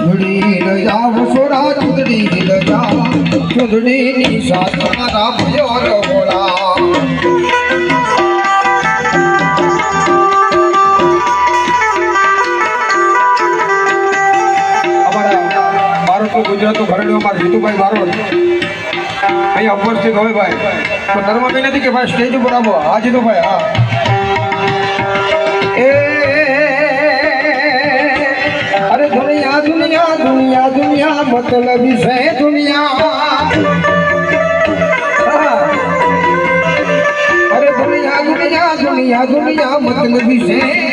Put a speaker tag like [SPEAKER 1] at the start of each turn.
[SPEAKER 1] चुदड़ी न जाओ सोरा चुदड़ी न जाओ चुदड़ी निशा तारा भयोर बोला ગુજરાત તો ભરેલો અમારા જીતુભાઈ બારોટ અહીંયા ઉપસ્થિત હોય ભાઈ તો ધર્મ બી નથી કે ભાઈ સ્ટેજ ઉપર આવો હા જીતુભાઈ હા એ अरे दुनिया दुनिया दुनिया दुनिया मतलब से दुनिया अरे दुनिया दुनिया दुनिया दुनिया मतलब से